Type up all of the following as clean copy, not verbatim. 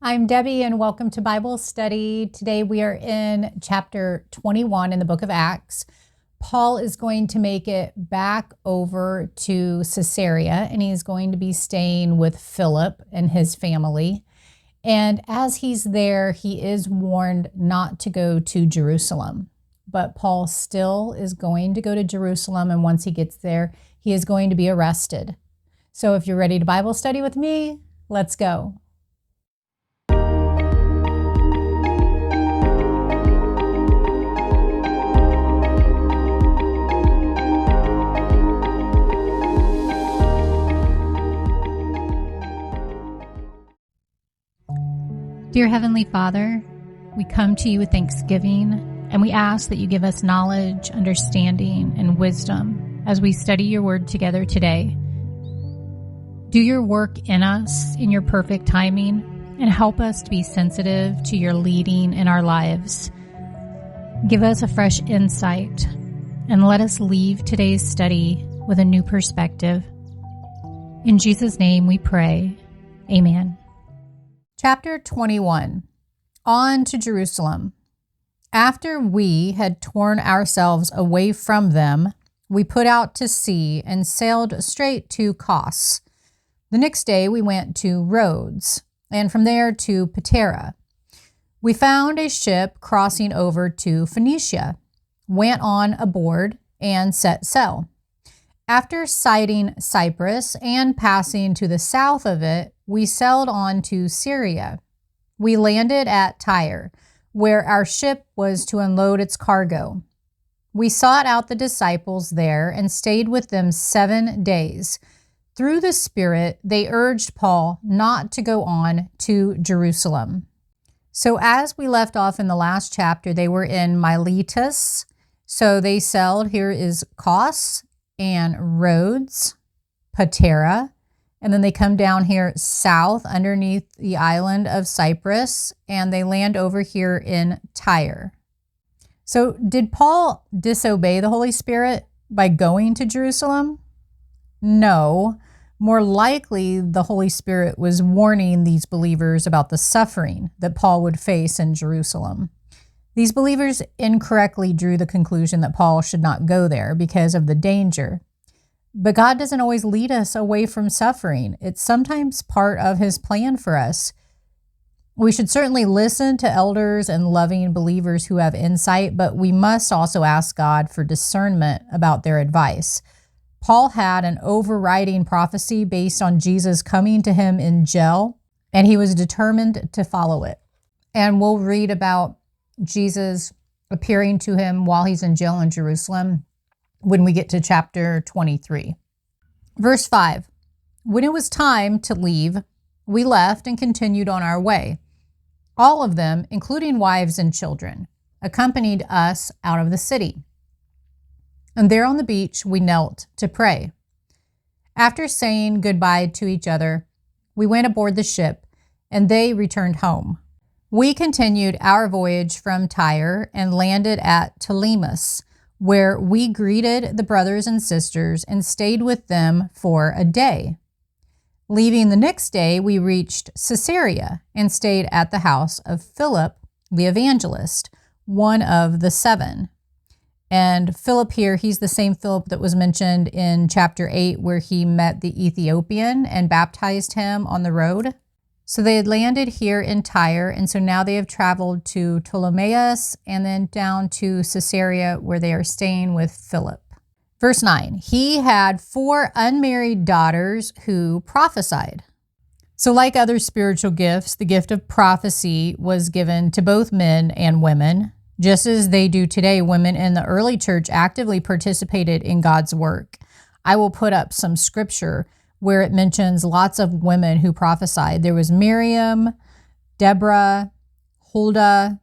I'm Debbie, and welcome to Bible study. Today we are in chapter 21 in the book of Acts. Paul is going to make it back over to Caesarea, and he's going to be staying with Philip and his family. And as he's there, he is warned not to go to Jerusalem. But Paul still is going to go to Jerusalem, and once he gets there, he is going to be arrested. So if you're ready to Bible study with me, let's go. Dear Heavenly Father, we come to you with thanksgiving, and we ask that you give us knowledge, understanding, and wisdom as we study your word together today. Do your work in us in your perfect timing, and help us to be sensitive to your leading in our lives. Give us a fresh insight, and let us leave today's study with a new perspective. In Jesus' name we pray. Amen. Chapter 21. On to Jerusalem. After we had torn ourselves away from them, we put out to sea and sailed straight to Kos. The next day we went to Rhodes, and from there to Patara. We found a ship crossing over to Phoenicia, went on aboard, and set sail. After sighting Cyprus and passing to the south of it, we sailed on to Syria. We landed at Tyre, where our ship was to unload its cargo. We sought out the disciples there and stayed with them 7 days. Through the Spirit, they urged Paul not to go on to Jerusalem. So as we left off in the last chapter, they were in Miletus. So they sailed, here is Kos and Rhodes, Patara, and then they come down here south underneath the island of Cyprus, and they land over here in Tyre. So did Paul disobey the Holy Spirit by going to Jerusalem? No. More likely, the Holy Spirit was warning these believers about the suffering that Paul would face in Jerusalem. These believers incorrectly drew the conclusion that Paul should not go there because of the danger. But God doesn't always lead us away from suffering. It's sometimes part of his plan for us. We should certainly listen to elders and loving believers who have insight, but we must also ask God for discernment about their advice. Paul had an overriding prophecy based on Jesus coming to him in jail, and he was determined to follow it. And we'll read about Jesus appearing to him while he's in jail in Jerusalem when we get to chapter 23. Verse 5, when it was time to leave, we left and continued on our way. All of them, including wives and children, accompanied us out of the city. And there on the beach, we knelt to pray. After saying goodbye to each other, we went aboard the ship, and they returned home. We continued our voyage from Tyre and landed at Ptolemais, where we greeted the brothers and sisters and stayed with them for a day. Leaving the next day, we reached Caesarea and stayed at the house of Philip, the evangelist, one of the 7. And Philip here, he's the same Philip that was mentioned in chapter 8, where he met the Ethiopian and baptized him on the road. So they had landed here in Tyre, and so now they have traveled to Ptolemais and then down to Caesarea, where they are staying with Philip. Verse 9, he had 4 unmarried daughters who prophesied. So like other spiritual gifts, the gift of prophecy was given to both men and women. Just as they do today, women in the early church actively participated in God's work. I will put up some scripture where it mentions lots of women who prophesied. There was Miriam, Deborah, Huldah,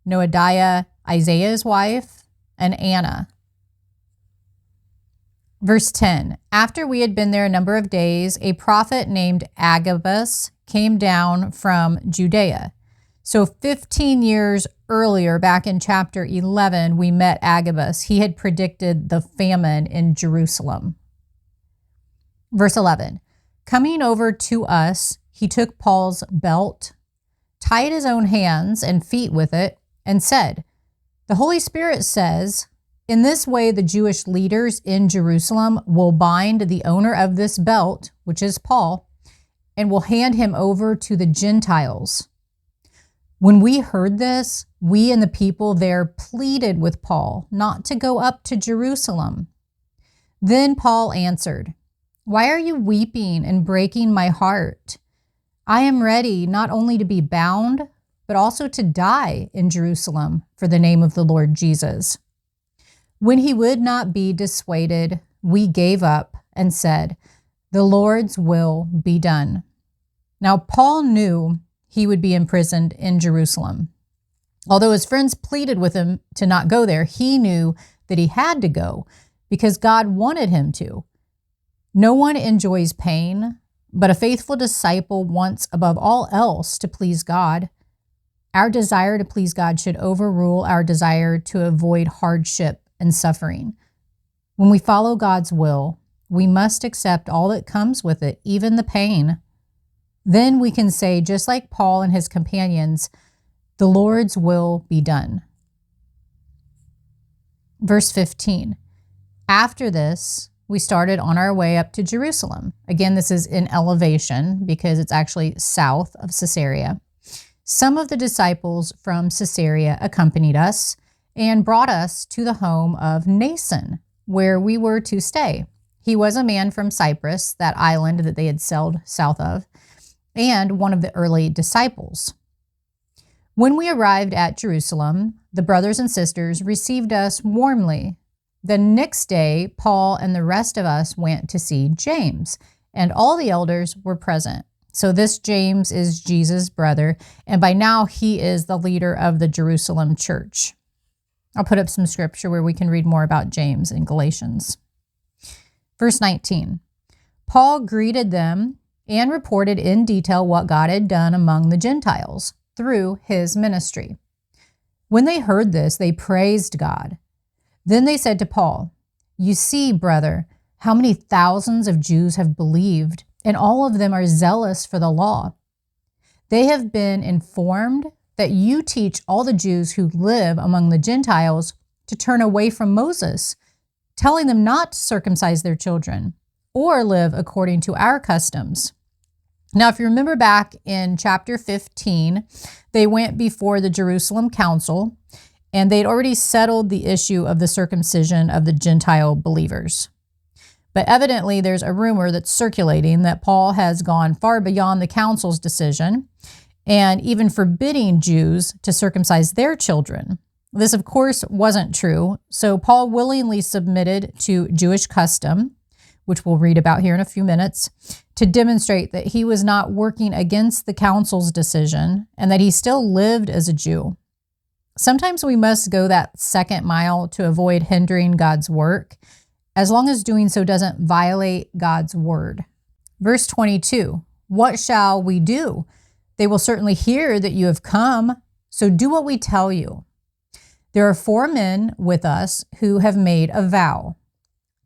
Noadiah, Isaiah's wife, and Anna. Verse 10, after we had been there a number of days, a prophet named Agabus came down from Judea. So 15 years earlier, back in chapter 11, we met Agabus. He had predicted the famine in Jerusalem. Verse 11, coming over to us, he took Paul's belt, tied his own hands and feet with it, and said, "The Holy Spirit says, in this way the Jewish leaders in Jerusalem will bind the owner of this belt," which is Paul, "and will hand him over to the Gentiles." When we heard this, we and the people there pleaded with Paul not to go up to Jerusalem. Then Paul answered, "Why are you weeping and breaking my heart? I am ready not only to be bound, but also to die in Jerusalem for the name of the Lord Jesus." When he would not be dissuaded, we gave up and said, "The Lord's will be done." Now Paul knew he would be imprisoned in Jerusalem. Although his friends pleaded with him to not go there, he knew that he had to go because God wanted him to. No one enjoys pain, but a faithful disciple wants above all else to please God. Our desire to please God should overrule our desire to avoid hardship and suffering. When we follow God's will, we must accept all that comes with it, even the pain. Then we can say, just like Paul and his companions, "The Lord's will be done." Verse 15. After this, we started on our way up to Jerusalem. Again, this is in elevation because it's actually south of Caesarea. Some of the disciples from Caesarea accompanied us and brought us to the home of Nason, where we were to stay. He was a man from Cyprus, that island that they had sailed south of, and one of the early disciples. When we arrived at Jerusalem, the brothers and sisters received us warmly. The next day, Paul and the rest of us went to see James, and all the elders were present. So this James is Jesus' brother, and by now he is the leader of the Jerusalem church. I'll put up some scripture where we can read more about James in Galatians. Verse 19, Paul greeted them and reported in detail what God had done among the Gentiles through his ministry. When they heard this, they praised God. Then they said to Paul, "You see, brother, how many thousands of Jews have believed, and all of them are zealous for the law. They have been informed that you teach all the Jews who live among the Gentiles to turn away from Moses, telling them not to circumcise their children or live according to our customs." Now, if you remember back in chapter 15, they went before the Jerusalem council, and they'd already settled the issue of the circumcision of the Gentile believers. But evidently, there's a rumor that's circulating that Paul has gone far beyond the council's decision and even forbidding Jews to circumcise their children. This, of course, wasn't true, so Paul willingly submitted to Jewish custom, which we'll read about here in a few minutes, to demonstrate that he was not working against the council's decision and that he still lived as a Jew. Sometimes we must go that second mile to avoid hindering God's work, as long as doing so doesn't violate God's word. Verse 22, "What shall we do? They will certainly hear that you have come, so do what we tell you. There are 4 men with us who have made a vow.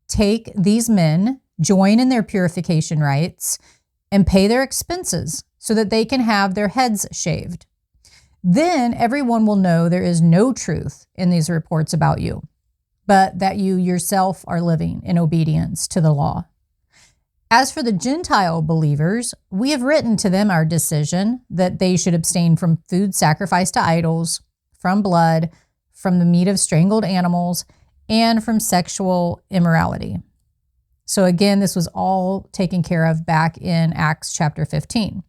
Take these men, join in their purification rites, and pay their expenses so that they can have their heads shaved. Then everyone will know there is no truth in these reports about you, but that you yourself are living in obedience to the law. As for the Gentile believers, we have written to them our decision that they should abstain from food sacrificed to idols, from blood, from the meat of strangled animals, and from sexual immorality." So again, this was all taken care of back in Acts chapter 15.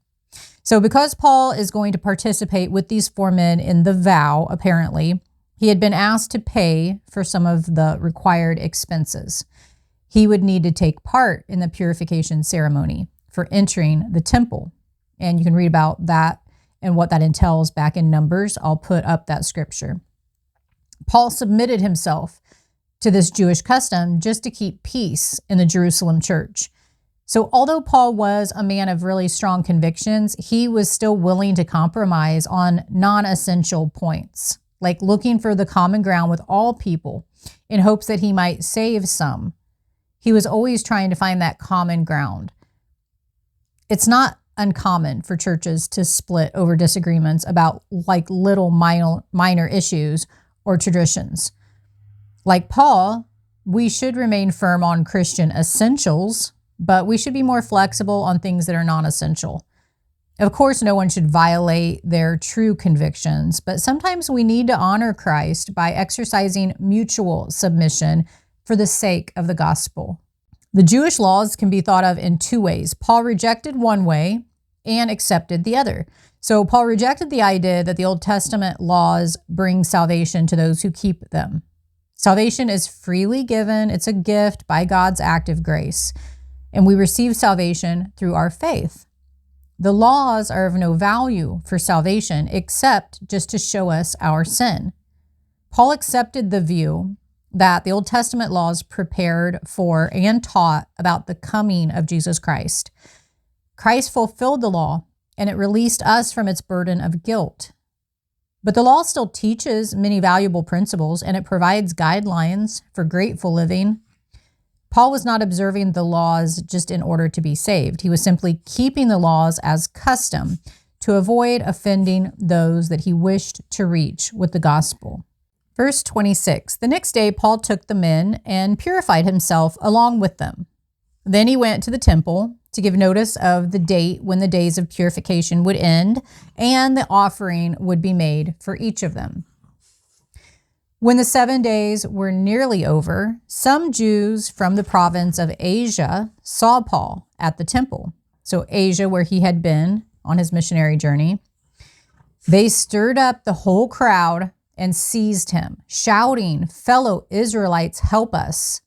So because Paul is going to participate with these 4 men in the vow, apparently, he had been asked to pay for some of the required expenses. He would need to take part in the purification ceremony for entering the temple. And you can read about that and what that entails back in Numbers. I'll put up that scripture. Paul submitted himself to this Jewish custom just to keep peace in the Jerusalem church. So although Paul was a man of really strong convictions, he was still willing to compromise on non-essential points, like looking for the common ground with all people in hopes that he might save some. He was always trying to find that common ground. It's not uncommon for churches to split over disagreements about like little minor issues or traditions. Like Paul, we should remain firm on Christian essentials, but we should be more flexible on things that are non-essential. Of course, no one should violate their true convictions, but sometimes we need to honor Christ by exercising mutual submission for the sake of the gospel. The Jewish laws can be thought of in two ways. Paul rejected one way and accepted the other. So Paul rejected the idea that the Old Testament laws bring salvation to those who keep them. Salvation is freely given. It's a gift by God's active grace, and we receive salvation through our faith. The laws are of no value for salvation except just to show us our sin. Paul accepted the view that the Old Testament laws prepared for and taught about the coming of Jesus Christ. Christ fulfilled the law, and it released us from its burden of guilt. But the law still teaches many valuable principles, and it provides guidelines for grateful living. Paul was not observing the laws just in order to be saved. He was simply keeping the laws as custom to avoid offending those that he wished to reach with the gospel. Verse 26, the next day Paul took the men and purified himself along with them. Then he went to the temple to give notice of the date when the days of purification would end and the offering would be made for each of them. When the 7 days were nearly over, some Jews from the province of Asia saw Paul at the temple. So Asia, where he had been on his missionary journey. They stirred up the whole crowd and seized him, shouting, "Fellow Israelites, help us.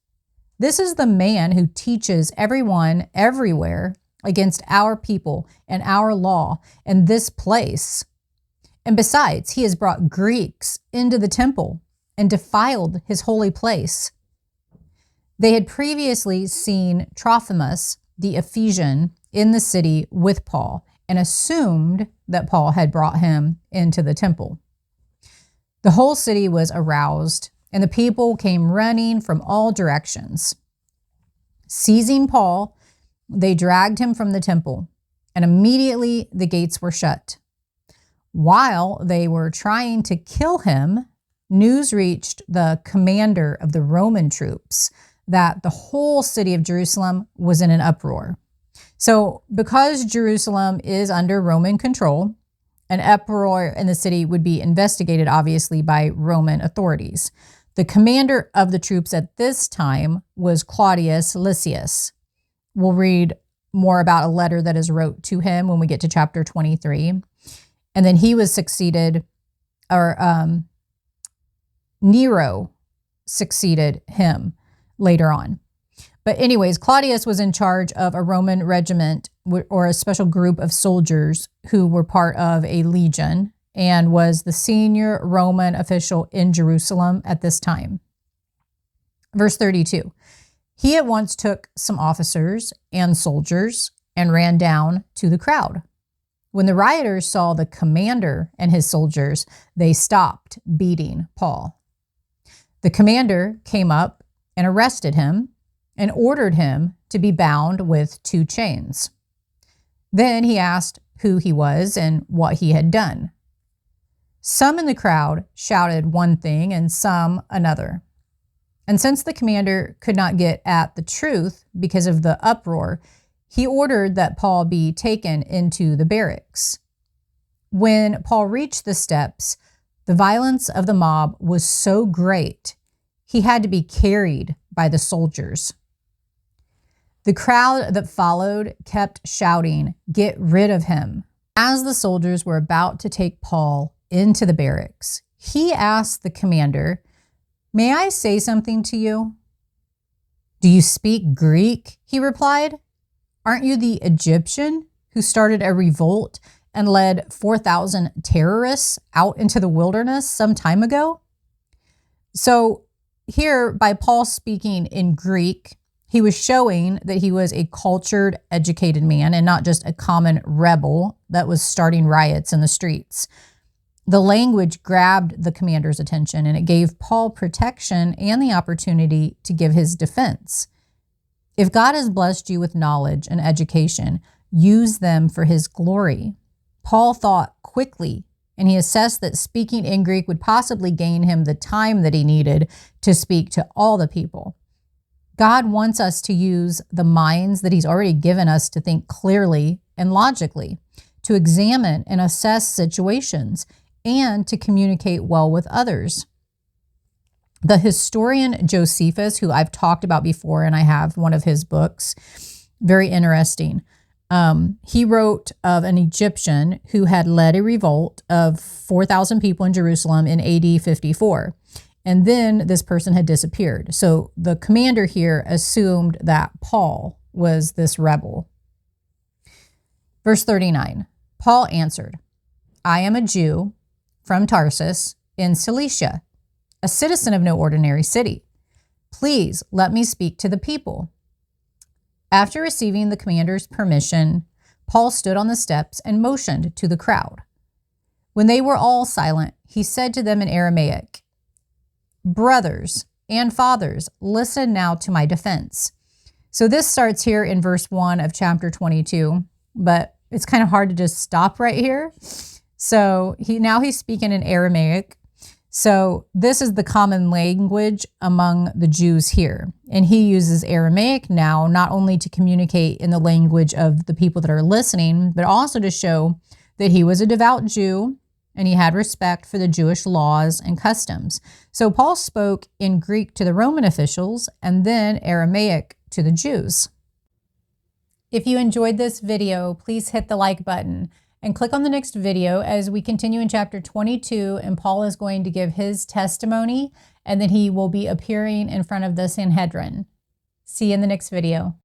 This is the man who teaches everyone everywhere against our people and our law and this place. And besides, he has brought Greeks into the temple and defiled his holy place." They had previously seen Trophimus, the Ephesian, in the city with Paul and assumed that Paul had brought him into the temple. The whole city was aroused, and the people came running from all directions. Seizing Paul, they dragged him from the temple, and immediately the gates were shut. While they were trying to kill him, news reached the commander of the Roman troops that the whole city of Jerusalem was in an uproar. So because Jerusalem is under Roman control, an uproar in the city would be investigated, obviously, by Roman authorities. The commander of the troops at this time was Claudius Lysias. We'll read more about a letter that is wrote to him when we get to chapter 23. And then he was succeeded, or Nero succeeded him later on. But anyways, Claudius was in charge of a Roman regiment or a special group of soldiers who were part of a legion and was the senior Roman official in Jerusalem at this time. Verse 32, he at once took some officers and soldiers and ran down to the crowd. When the rioters saw the commander and his soldiers, they stopped beating Paul. The commander came up and arrested him and ordered him to be bound with 2 chains. Then he asked who he was and what he had done. Some in the crowd shouted one thing and some another. And since the commander could not get at the truth because of the uproar, he ordered that Paul be taken into the barracks. When Paul reached the steps, the violence of the mob was so great, he had to be carried by the soldiers. The crowd that followed kept shouting, "Get rid of him." As the soldiers were about to take Paul into the barracks, he asked the commander, "May I say something to you?" "Do you speak Greek?" he replied. "Aren't you the Egyptian who started a revolt and led 4,000 terrorists out into the wilderness some time ago?" So here, by Paul speaking in Greek, he was showing that he was a cultured, educated man and not just a common rebel that was starting riots in the streets. The language grabbed the commander's attention, and it gave Paul protection and the opportunity to give his defense. If God has blessed you with knowledge and education, use them for his glory. Paul thought quickly, and he assessed that speaking in Greek would possibly gain him the time that he needed to speak to all the people. God wants us to use the minds that he's already given us to think clearly and logically, to examine and assess situations, and to communicate well with others. The historian Josephus, who I've talked about before, and I have one of his books, very interesting. He wrote of an Egyptian who had led a revolt of 4,000 people in Jerusalem in AD 54. And then this person had disappeared. So the commander here assumed that Paul was this rebel. Verse 39, Paul answered, I am a Jew from Tarsus in Cilicia, a citizen of no ordinary city. Please let me speak to the people. After receiving the commander's permission, Paul stood on the steps and motioned to the crowd. When they were all silent, he said to them in Aramaic, Brothers and fathers, listen now to my defense. So this starts here in verse 1 of chapter 22, but it's kind of hard to just stop right here. So he's speaking in Aramaic. So this is the common language among the Jews here. And he uses Aramaic now, not only to communicate in the language of the people that are listening, but also to show that he was a devout Jew and he had respect for the Jewish laws and customs. So Paul spoke in Greek to the Roman officials and then Aramaic to the Jews. If you enjoyed this video, please hit the like button and click on the next video as we continue in chapter 22, and Paul is going to give his testimony, and then he will be appearing in front of the Sanhedrin. See you in the next video.